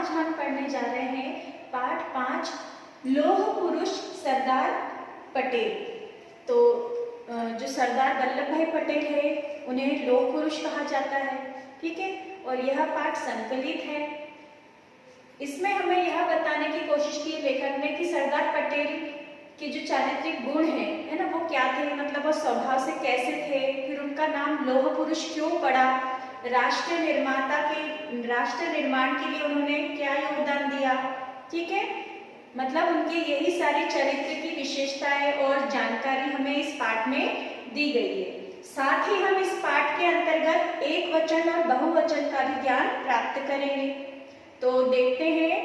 आज हम पढ़ने जा रहे हैं पाठ 5 लौह पुरुष सरदार पटेल। तो जो सरदार वल्लभ भाई पटेल है उन्हें लौह पुरुष कहा जाता है, ठीक है। और यह पाठ संकलित है। इसमें हमें यह बताने की कोशिश की लेखक ने कि सरदार पटेल के जो चारित्रिक गुण है ना, वो क्या थे, मतलब वो स्वभाव से कैसे थे, फिर उनका नाम लौह पुरुष क्यों पड़ा, राष्ट्र निर्माण के लिए उन्होंने क्या योगदान दिया, ठीक है। मतलब उनकी यही सारी चरित्र की विशेषताएं और जानकारी हमें इस पाठ में दी गई है। साथ ही हम इस पाठ के अंतर्गत एक वचन और बहुवचन का भी ज्ञान प्राप्त करेंगे। तो देखते हैं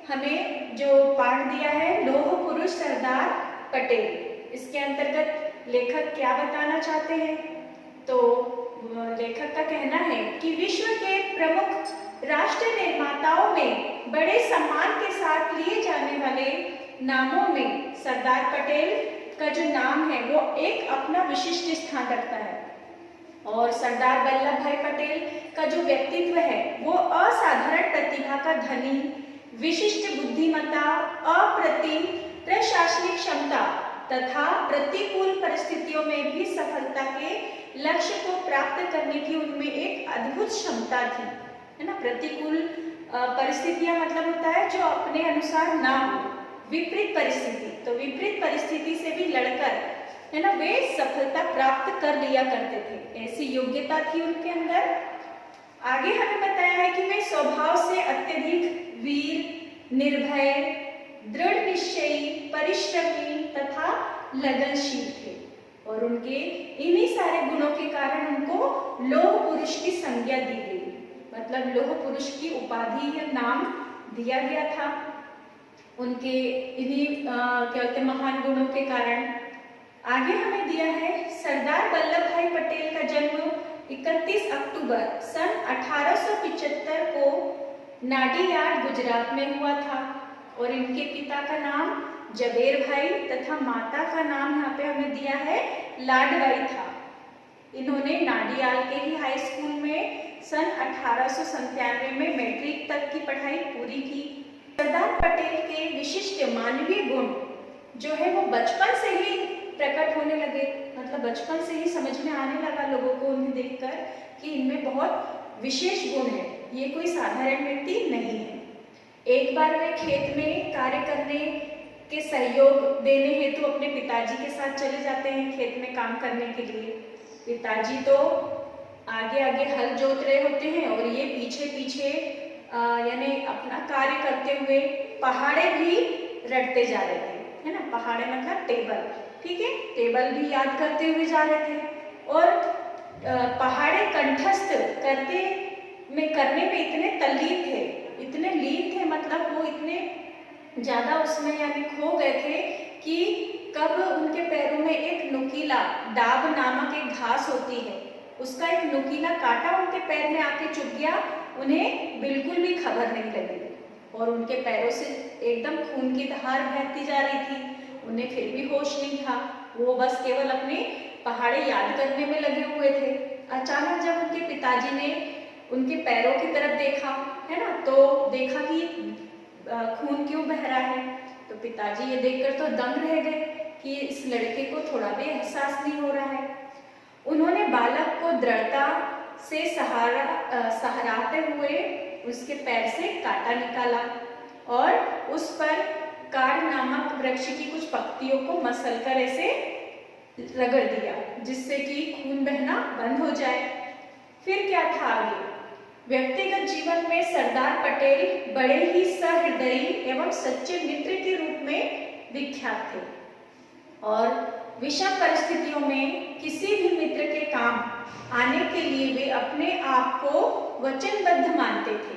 हमें जो पाठ दिया है लौह पुरुष सरदार पटेल, इसके अंतर्गत लेखक क्या बताना चाहते हैं। तो लेखक का कहना है कि विश्व के प्रमुख राष्ट्र निर्माताओं में बड़े सम्मान के साथ लिए जाने वाले नामों में सरदार पटेल का जो नाम है वो एक अपना विशिष्ट स्थान रखता है। और सरदार वल्लभ भाई पटेल का जो व्यक्तित्व है वो असाधारण प्रतिभा का धनी, विशिष्ट बुद्धिमत्ता, अप्रतिम प्रशासनिक क्षमता तथा प्रतिकूल परिस्थितियों में भी सफलता के लक्ष्य को प्राप्त करने की उनमें एक अद्भुत क्षमता थी, है ना। प्रतिकूल परिस्थितियां मतलब होता है जो अपने अनुसार ना हो, विपरीत परिस्थिति, तो विपरीत परिस्थिति से भी लड़कर, है ना, वे सफलता प्राप्त कर लिया करते थे। ऐसी योग्यता थी उनके अंदर। आगे हमें बताया है कि वे स्वभाव से अत्यधिक वीर, निर्भय, दृढ़ निश्चयी, परिश्रमी तथा लगनशील थे। और उनके इन्हीं सारे गुणों के कारण उनको लौह पुरुष की संज्ञा दी गई, मतलब लौह पुरुष की उपाधि या नाम दिया गया था उनके इन्हीं क्या बोलते महान गुणों के कारण। आगे हमें दिया है सरदार वल्लभ भाई पटेल का जन्म 31 अक्टूबर सन 1875 को नाडियाड गुजरात में हुआ था। और इनके पिता का नाम जबेर भाई तथा माता का नाम यहाँ पे हमें दिया है लाडबाई था। इन्होंने नाडियाल के ही हाई स्कूल में सन 1897 में मैट्रिक तक की पढ़ाई पूरी की। सरदार पटेल के विशिष्ट मानवीय गुण जो है वो बचपन से ही प्रकट होने लगे, मतलब बचपन से ही समझ में आने लगा लोगों को उन्हें देखकर कि इनमें बहुत विशेष गुण है, ये कोई साधारण व्यक्ति नहीं है। एक बार वे खेत में कार्य करने के सहयोग देने हेतु तो अपने पिताजी के साथ चले जाते हैं खेत में काम करने के लिए। पिताजी तो आगे आगे हल जोत रहे होते हैं और ये पीछे पीछे यानी अपना कार्य करते हुए पहाड़े भी रटते जा रहे थे, है ना। पहाड़े मतलब टेबल, ठीक है, टेबल भी याद करते हुए जा रहे थे। और पहाड़े कंठस्थ करने में इतने तल्लीन थे, इतने लीन थे, मतलब वो इतने ज्यादा उसमें यानी खो गए थे कि कब उनके पैरों में एक नुकीला डाब नामक एक घास होती है, उसका एक नुकीला कांटा उनके पैर में आके चुभ गया, उन्हें बिल्कुल भी खबर नहीं लगी और उनके पैरों से एकदम खून की धार बहती जा रही थी। उन्हें फिर भी होश नहीं था, वो बस केवल अपने पहाड़े याद करने में लगे हुए थे। अचानक जब उनके पिताजी ने उनके पैरों की तरफ देखा, है ना, तो देखा कि खून क्यों बह रहा है। तो पिताजी ये देखकर तो दंग रह गए कि इस लड़के को थोड़ा भी एहसास नहीं हो रहा है। उन्होंने बालक को दृढ़ता से सहराते हुए उसके पैर से कांटा निकाला और उस पर कार नामक वृक्ष की कुछ पत्तियों को मसलकर ऐसे रगड़ दिया जिससे कि खून बहना बंद हो जाए। फिर क्या था आगे। व्यक्तिगत जीवन में सरदार पटेल बड़े ही सहृदयी एवं सच्चे मित्र के रूप में विख्यात थे और विषम परिस्थितियों में किसी भी मित्र के काम आने के लिए वे अपने आप को वचनबद्ध मानते थे।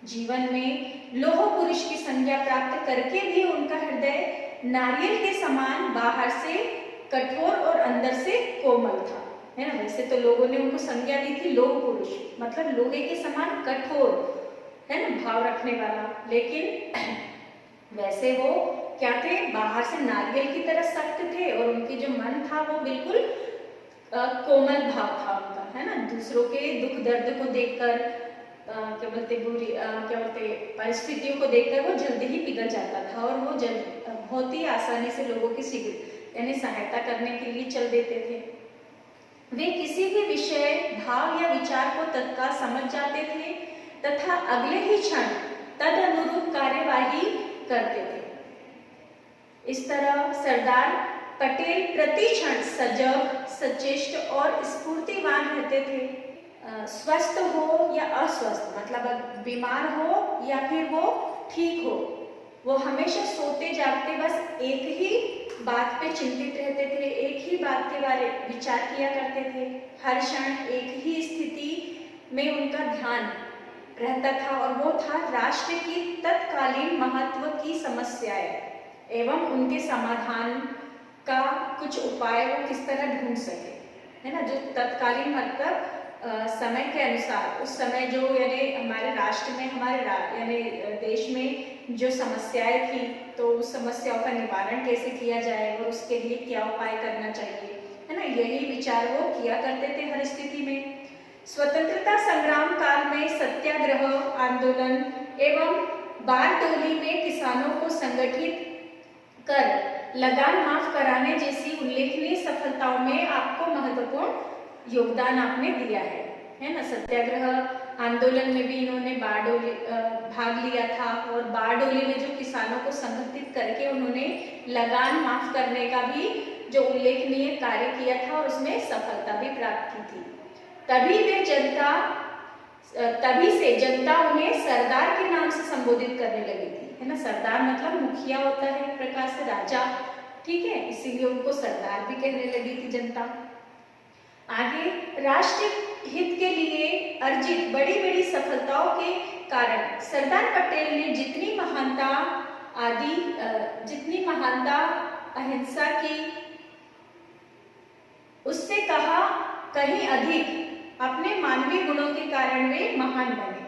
जीवन में लौह पुरुष की संज्ञा प्राप्त करके भी उनका हृदय नारियल के समान बाहर से कठोर और अंदर से कोमल था, है ना। वैसे तो लोगों ने उनको संज्ञा दी थी लौह पुरुष, मतलब लोहे के समान कठोर, है ना, भाव रखने वाला, लेकिन वैसे वो क्या थे, बाहर से नारियल की तरह सख्त थे और उनकी जो मन था वो बिल्कुल कोमल भाव था उनका, है ना। दूसरों के दुख दर्द को देखकर क्या बोलते क्या बोलते परिस्थितियों को देखकर वो जल्दी ही पिघल जाता था और वो बहुत ही आसानी से लोगों की यानी सहायता करने के लिए चल देते थे। वे किसी भी विषय, भाव या विचार को तत्काल समझ जाते थे तथा अगले ही क्षण तद अनुरूप कार्यवाही करते थे। इस तरह सरदार पटेल प्रति क्षण सजग, सचेष्ट और स्फूर्तिवान रहते थे। स्वस्थ हो या अस्वस्थ, मतलब बीमार हो या फिर वो ठीक हो, वो हमेशा सोते जागते बस एक ही बात पे चिंतित रहते थे, एक ही बात के बारे विचार किया करते थे। हर क्षण एक ही स्थिति में उनका ध्यान रहता था और वो था राष्ट्र की तत्कालीन महत्व की समस्याएं एवं उनके समाधान का कुछ उपाय वो किस तरह ढूंढ सके, है ना। जो तत्कालीन मतलब समय के अनुसार, उस समय जो यानी हमारे राष्ट्र में, हमारे यानी देश में जो समस्याएं थी, तो उस समस्याओं का निवारण कैसे किया जाए और उसके लिए क्या उपाय करना चाहिए, है ना। यही विचार वो किया करते थे हर स्थिति में। स्वतंत्रता संग्राम काल में सत्याग्रह आंदोलन एवं बारडोली में किसानों को संगठित कर लगान माफ कराने जैसी उल्लेखनीय सफलताओं में आपको महत्वपूर्ण योगदान आपने दिया है ना। सत्याग्रह आंदोलन में भी इन्होंने बारडोली भाग लिया था और बारडोली में जो किसानों को संगठित करके उन्होंने लगान माफ करने का भी जो उल्लेखनीय कार्य किया था और उसमें सफलता भी प्राप्त की थी। तभी से जनता उन्हें सरदार के नाम से संबोधित करने लगी थी, है ना। सरदार मतलब मुखिया होता है एक प्रकार से, राजा, ठीक है, इसीलिए उनको सरदार भी कहने लगी थी जनता। आगे राष्ट्र हित के लिए अर्जित बड़ी बड़ी सफलताओं के कारण सरदार पटेल ने जितनी महानता अहिंसा की, उससे कहीं अधिक अपने मानवीय गुणों के कारण वे महान बने।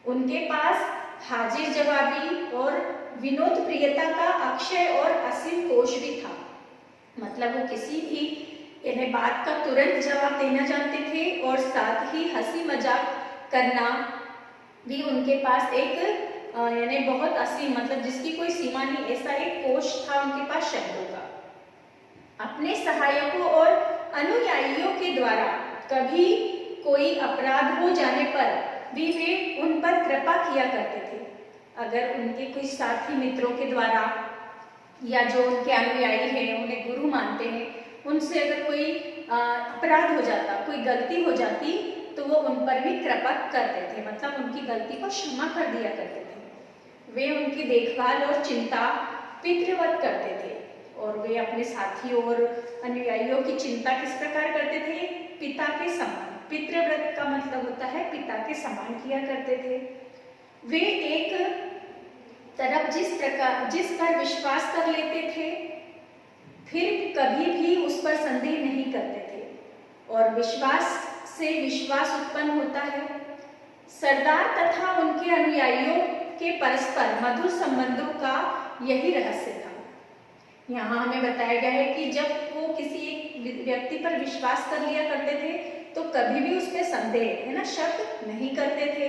उनके पास हाजिर जवाबी और विनोद प्रियता का अक्षय और असीम कोश भी था, मतलब वो किसी भी यानी बात का तुरंत जवाब देना जानते थे और साथ ही हंसी मजाक करना भी उनके पास एक यानी बहुत असीम, मतलब जिसकी कोई सीमा नहीं, ऐसा एक कोश था उनके पास शब्दों का। अपने सहायकों और अनुयायियों के द्वारा कभी कोई अपराध हो जाने पर भी वे उन पर कृपा किया करते थे। अगर उनके कोई साथी मित्रों के द्वारा या जो उनके अनुयायी हैं, उन्हें गुरु मानते हैं, उनसे अगर कोई अपराध हो जाता, कोई गलती हो जाती, तो वो उन पर भी कृपा करते थे, मतलब उनकी गलती को क्षमा कर दिया करते थे। वे उनकी देखभाल और चिंता पितृवत करते थे और वे अपने साथियों और अनुयायियों की चिंता किस प्रकार करते थे? पिता के समान। पितृव्रत का मतलब होता है पिता के समान किया करते थे। वे एक तरफ जिस पर विश्वास कर लेते थे, फिर कभी भी उस पर संदेह नहीं करते थे और विश्वास से विश्वास उत्पन्न होता है। सरदार तथा उनके अनुयायियों के परस्पर मधुर संबंधों का यही रहस्य था। यहाँ हमें बताया गया है कि जब वो किसी एक व्यक्ति पर विश्वास कर लिया करते थे तो कभी भी उस पर संदेह, है ना, शक नहीं करते थे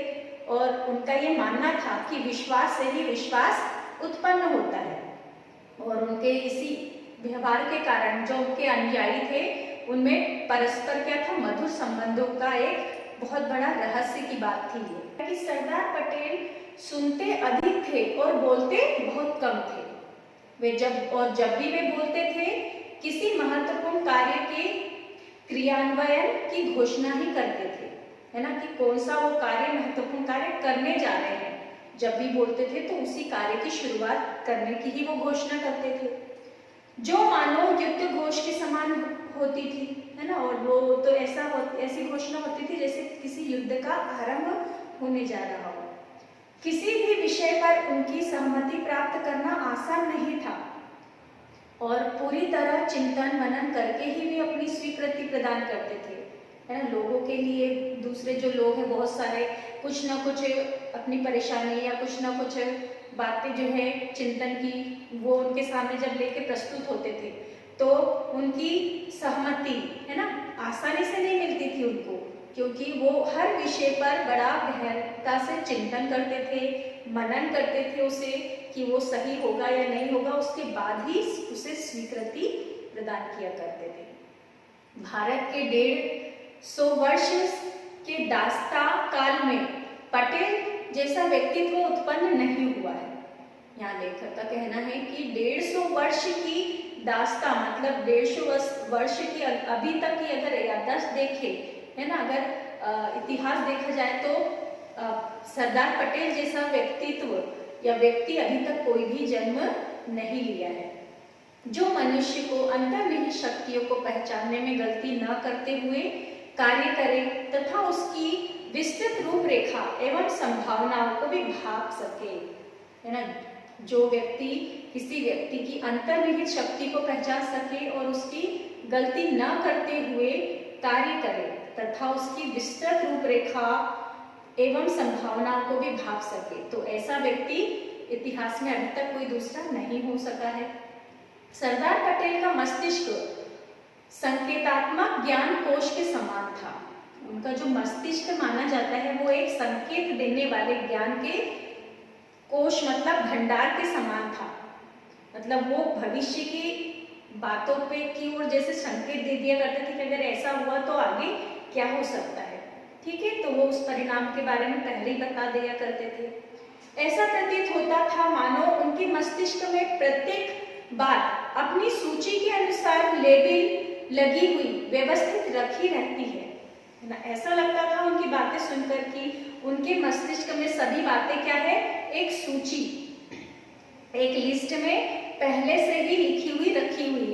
और उनका ये मानना था कि विश्वास से ही विश्वास उत्पन्न होता है। और उनके इसी व्यवहार के कारण जो उनके अनुयायी थे उनमें परस्पर क्या था? मधुर संबंधों का एक बहुत बड़ा रहस्य की बात थी ये कि सरदार पटेल सुनते अधिक थे और बोलते बहुत कम थे। वे जब भी वे बोलते थे किसी महत्वपूर्ण कार्य के क्रियान्वयन की घोषणा ही करते थे, है ना, कि कौन सा वो कार्य महत्वपूर्ण कार्य करने जा रहे हैं। जब भी बोलते थे तो उसी कार्य की शुरुआत करने की ही वो घोषणा करते थे, जो मानो युद्ध घोष के समान होती थी, है ना। और वो तो ऐसी घोषणा होती थी जैसे किसी युद्ध का आरंभ होने जा रहा हो। किसी भी विषय पर उनकी सहमति प्राप्त करना आसान नहीं था और पूरी तरह चिंतन मनन करके ही वे अपनी स्वीकृति प्रदान करते थे, है ना। लोगों के लिए दूसरे जो लोग हैं बहुत सारे कुछ ना कुछ अपनी परेशानी या कुछ ना कुछ बातें जो है चिंतन की, वो उनके सामने जब लेके प्रस्तुत होते थे तो उनकी सहमति, है ना, आसानी से नहीं मिलती थी उनको, क्योंकि वो हर विषय पर बड़ा गहनता से चिंतन करते थे, मनन करते थे उसे कि वो सही होगा या नहीं होगा, उसके बाद ही उसे स्वीकृति प्रदान किया करते थे। भारत के 150 वर्ष के दास्ता काल में पटेल जैसा व्यक्तित्व उत्पन्न नहीं हुआ है। यहाँ लेखक का कहना है कि 150 वर्ष की दास्ता मतलब 150 वर्ष की अभी तक की अगर याददाश्त देखे, है ना, अगर इतिहास देखा जाए तो सरदार पटेल जैसा व्यक्तित्व या व्यक्ति अभी तक कोई भी जन्म नहीं लिया है। जो मनुष्य को अंतर्निहित शक्तियों को पहचानने में गलती न करते हुए कार्य करे तथा उसकी विस्तृत रूपरेखा एवं संभावनाओं को भी भाप सके, है ना, जो व्यक्ति किसी व्यक्ति की अंतर्निहित शक्ति को पहचान सके और उसकी गलती न करते हुए कार्य करे तथा उसकी विस्तृत रूपरेखा एवं संभावनाओं को भी भाप सके, तो ऐसा व्यक्ति इतिहास में अभी तक कोई दूसरा नहीं हो सका है। सरदार पटेल का मस्तिष्क संकेतात्मक ज्ञान कोश के समान था। उनका जो मस्तिष्क माना जाता है वो एक संकेत देने वाले ज्ञान के कोश मतलब भंडार के समान था। मतलब वो भविष्य की बातों पे की ओर जैसे संकेत दे दिया करता था कि अगर ऐसा हुआ तो आगे क्या हो सकता है, ठीक है, तो वो उस परिणाम के बारे में पहले ही बता दिया करते थे। ऐसा प्रतीत होता था मानो उनके मस्तिष्क में प्रत्येक बात अपनी सूची के अनुसार लेबल लगी हुई व्यवस्थित रखी रहती है ना। ऐसा लगता था उनकी बातें सुनकर कि उनके मस्तिष्क में सभी बातें क्या है, एक सूची, एक लिस्ट में पहले से ही लिखी हुई रखी हुई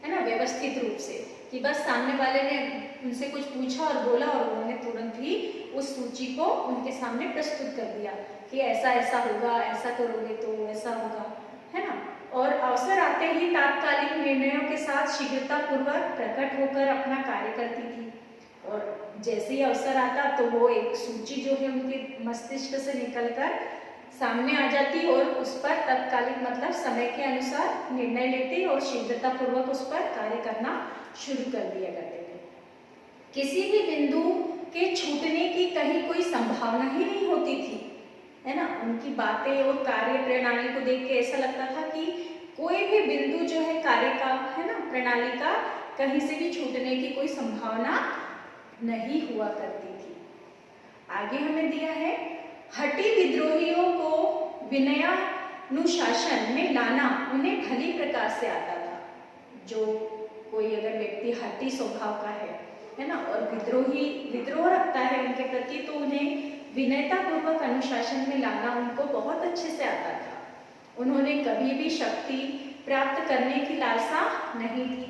है ना, व्यवस्थित रूप से, कि बस सामने वाले ने उनसे कुछ पूछा और बोला और उन्होंने तुरंत ही उस सूची को उनके सामने प्रस्तुत कर दिया कि ऐसा ऐसा होगा, ऐसा करोगे तो ऐसा होगा, है ना। और अवसर आते ही तात्कालिक निर्णयों के साथ शीघ्रता पूर्वक प्रकट होकर अपना कार्य करती थी। और जैसे ही अवसर आता तो वो एक सूची जो है उनके मस्तिष्क से निकलकर सामने आ जाती और उस पर तत्कालिक मतलब समय के अनुसार निर्णय लेते और शीघ्रता पूर्वक उस पर कार्य करना शुरू कर दिया करते थे। किसी भी बिंदु के छूटने की कहीं कोई संभावना ही नहीं होती थी, है ना। उनकी बातें और कार्य प्रणाली को देख के ऐसा लगता था कि कोई भी बिंदु जो है कार्य का, है ना, प्रणाली का कहीं से भी छूटने की कोई संभावना नहीं हुआ करती थी। आगे हमें दिया है, हठी विद्रोहियों को विनयानुशासन में लाना उन्हें भली प्रकार से आता था। जो कोई अगर व्यक्ति हठी स्वभाव का है ना, और विद्रोह रखता है उनके प्रति, तो उन्हें विनयता पूर्वक अनुशासन में लाना उनको बहुत अच्छे से आता था। उन्होंने कभी भी शक्ति प्राप्त करने की लालसा नहीं थी,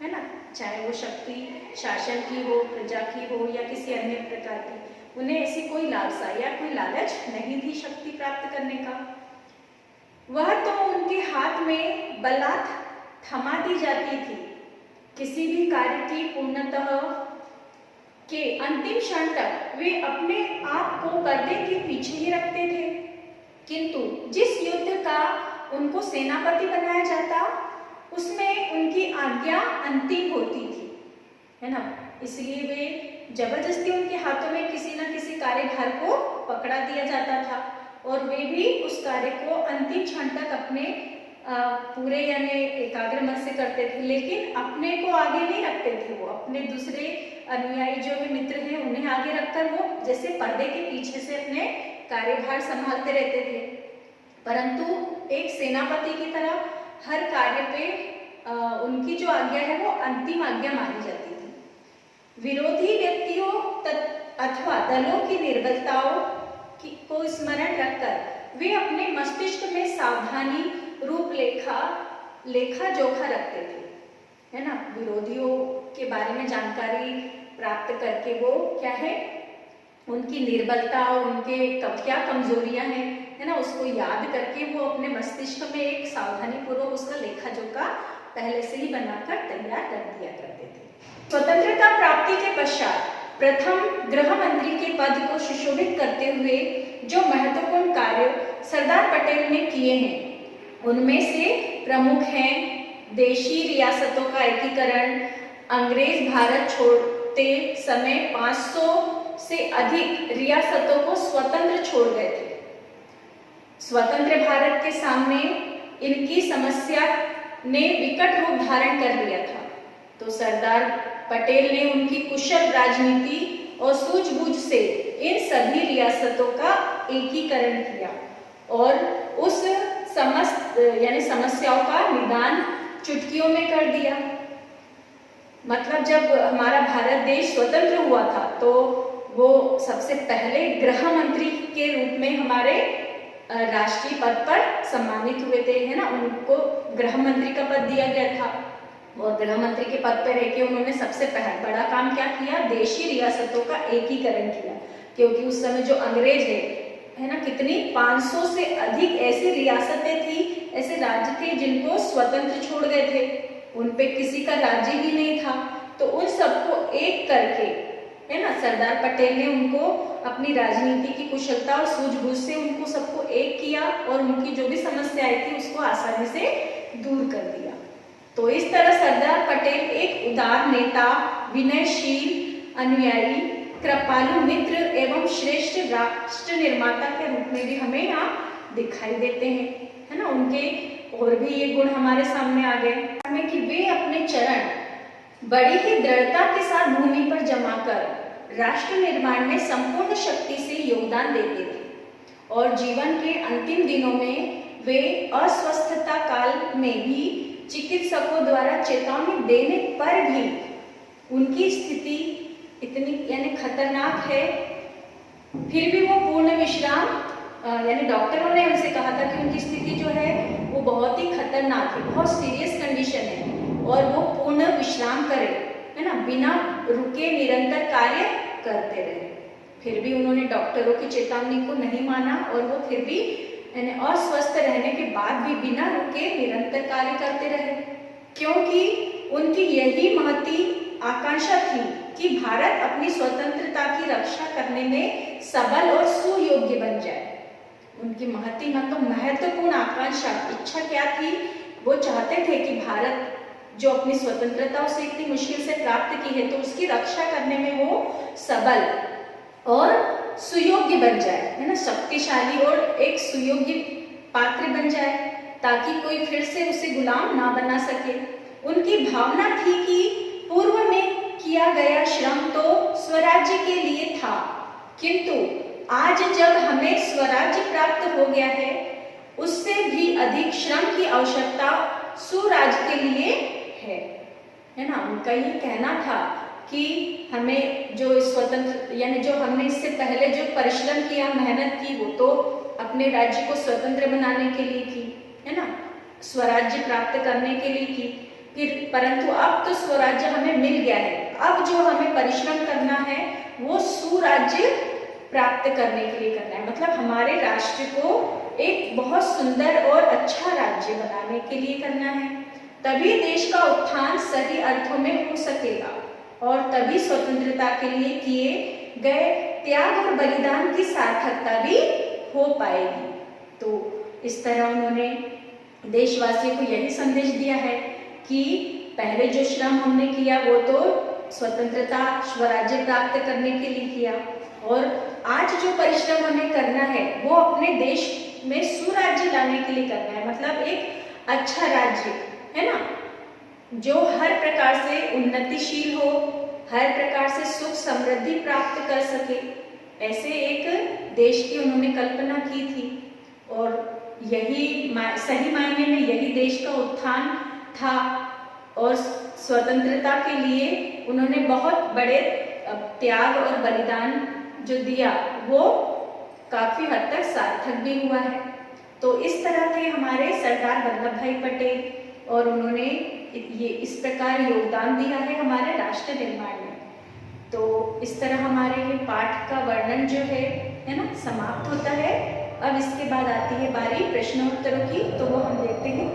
है ना, चाहे वो शक्ति शासन की हो, प्रजा की हो या किसी अन्य प्रकार की, उन्हें ऐसी कोई लालसा या कोई लालच नहीं थी शक्ति प्राप्त करने का। वह तो उनके हाथ में बलात् थमा दी जाती थी। किसी भी कार्य की पूर्णतः के अंतिम क्षण तक वे अपने आप को पर्दे के पीछे ही रखते थे, किंतु जिस युद्ध का उनको सेनापति बनाया जाता उसमें उनकी आज्ञा अंतिम होती थी, है ना। इसलिए वे जबरदस्ती उनके हाथों में किसी न किसी कार्यभार को पकड़ा दिया जाता था और वे भी उस कार्य को अंतिम क्षण तक अपने पूरे यानी एकाग्र मन से करते थे, लेकिन अपने को आगे नहीं रखते थे। वो अपने दूसरे अनुयायी जो है, मित्र हैं, उन्हें आगे रखकर वो जैसे पर्दे के पीछे से अपने कार्यभार संभालते रहते थे, परंतु एक सेनापति की तरह हर कार्य पे उनकी जो आज्ञा है वो अंतिम आज्ञा मानी जाती थी। विरोधी व्यक्तियों अथवा दलों की निर्बलताओं को स्मरण रखकर वे अपने मस्तिष्क में सावधानी लेखा जोखा रखते थे, है ना। विरोधियों के बारे में जानकारी प्राप्त करके वो क्या है, उनकी निर्बलता और उनके क्या कमजोरियां हैं, है ना, उसको याद करके वो अपने मस्तिष्क में एक सावधानी पूर्वक उसका लेखा जोखा पहले से ही बनाकर तैयार कर दिया करते थे। स्वतंत्रता प्राप्ति के पश्चात प्रथम गृह मंत्री के पद को सुशोभित करते हुए जो महत्वपूर्ण कार्य सरदार पटेल ने किए हैं उनमें से प्रमुख हैं देशी रियासतों का एकीकरण, अंग्रेज भारत उठते समय 500 से अधिक रियासतों को स्वतंत्र छोड़ गए थे। स्वतंत्र भारत के सामने इनकी समस्या ने विकट रूप धारण कर लिया था। तो सरदार पटेल ने उनकी कुशल राजनीति और सूझबूझ से इन सभी रियासतों का एकीकरण किया और उस समस्त यानी समस्याओं का निदान चुटकियों में कर दिया। मतलब जब हमारा भारत देश स्वतंत्र हुआ था तो वो सबसे पहले गृह मंत्री के रूप में हमारे राष्ट्रीय पद पर सम्मानित हुए थे, है ना। उनको गृह मंत्री का पद दिया गया था और गृह मंत्री के पद पर रह के उन्होंने सबसे बड़ा काम क्या किया, देशी रियासतों का एकीकरण किया। क्योंकि उस समय जो अंग्रेज है ना, कितनी 500 से अधिक ऐसी रियासतें थी, ऐसे राज्य थे जिनको स्वतंत्र छोड़ गए थे, उन पे किसी का राज्य ही नहीं था। तो उन सबको एक करके, है ना, सरदार पटेल ने उनको अपनी राजनीति की कुशलता और सूझबूझ से उनको सबको एक किया और उनकी जो भी समस्याएं थी उसको आसानी से दूर कर दिया। तो इस तरह सरदार पटेल एक उदार नेता, विनयशील अनुयायी, कृपालु मित्र एवं श्रेष्ठ राष्ट्र निर्माता के रूप में भी हमें यहाँ दिखाई देते हैं, है ना। उनके और भी ये गुण हमारे सामने आ गए हमें कि वे अपने चरण बड़ी ही दृढ़ता के साथ भूमि पर जमा कर राष्ट्र निर्माण में संपूर्ण शक्ति से योगदान देते थे और जीवन के अंतिम दिनों में वे अस्वस्थता काल में भी चिकित्सकों द्वारा चेतावनी देने पर भी उनकी स्थिति इतनी यानी खतरनाक है, फिर भी वो पूर्ण विश्राम यानी डॉक्टरों ने उनसे कहा था कि उनकी स्थिति जो है वो बहुत ही खतरनाक है, बहुत सीरियस कंडीशन है और वो पूर्ण विश्राम करें, है ना, बिना रुके निरंतर कार्य करते रहे। फिर भी उन्होंने डॉक्टरों की चेतावनी को नहीं माना और वो फिर भी यानी अस्वस्थ रहने के बाद भी बिना रुके निरंतर कार्य करते रहे, क्योंकि उनकी यही महती आकांक्षा थी कि भारत अपनी स्वतंत्रता की रक्षा करने में सबल और सुयोग्य बन जाए। उनकी महती मतलब महत्वपूर्ण आकांक्षा, इच्छा क्या थी, वो चाहते थे कि भारत जो अपनी स्वतंत्रता उसे इतनी मुश्किल से प्राप्त की है तो उसकी रक्षा करने में वो सबल और सुयोग्य बन जाए, है ना, शक्तिशाली और एक सुयोग्य पात्र बन जाए ताकि कोई फिर से उसे गुलाम ना बना सके। उनकी भावना थी कि पूर्व में किया गया श्रम तो स्वराज्य के लिए था, किंतु आज जब हमें स्वराज्य प्राप्त हो गया है उससे भी अधिक श्रम की आवश्यकता सुराज्य के लिए है ना। उनका ये कहना था कि हमें जो स्वतंत्र यानी जो हमने इससे पहले जो परिश्रम किया, मेहनत की, वो तो अपने राज्य को स्वतंत्र बनाने के लिए की, है ना, स्वराज्य प्राप्त करने के लिए की, फिर परंतु अब तो स्वराज्य हमें मिल गया है, अब जो हमें परिश्रम करना है वो सुराज्य प्राप्त करने के लिए करना है। मतलब हमारे राष्ट्र को एक बहुत सुंदर और अच्छा राज्य बनाने के लिए करना है, तभी देश का उत्थान सही अर्थों में हो सकेगा और तभी स्वतंत्रता के लिए किए गए त्याग और बलिदान की सार्थकता भी हो पाएगी। तो इस तरह उन्होंने देशवासियों को यही संदेश दिया है कि पहले जो श्रम हमने किया वो तो स्वतंत्रता स्वराज्य प्राप्त करने के लिए किया और आज जो परिश्रम हमें करना है वो अपने देश में सुराज्य लाने के लिए करना है। मतलब एक अच्छा राज्य, है ना, जो हर प्रकार से उन्नतिशील हो, हर प्रकार से सुख समृद्धि प्राप्त कर सके, ऐसे एक देश की उन्होंने कल्पना की थी और यही सही मायने में यही देश का उत्थान था और स्वतंत्रता के लिए उन्होंने बहुत बड़े त्याग और बलिदान जो दिया वो काफी हद तक सार्थक भी हुआ है। तो इस तरह थे हमारे सरदार वल्लभ भाई पटेल और उन्होंने ये इस प्रकार योगदान दिया है हमारे राष्ट्र निर्माण में। तो इस तरह हमारे ये पाठ का वर्णन जो है ना, समाप्त होता है। अब इसके बाद आती है बारी प्रश्नोत्तरों की, तो वो हम देखते हैं।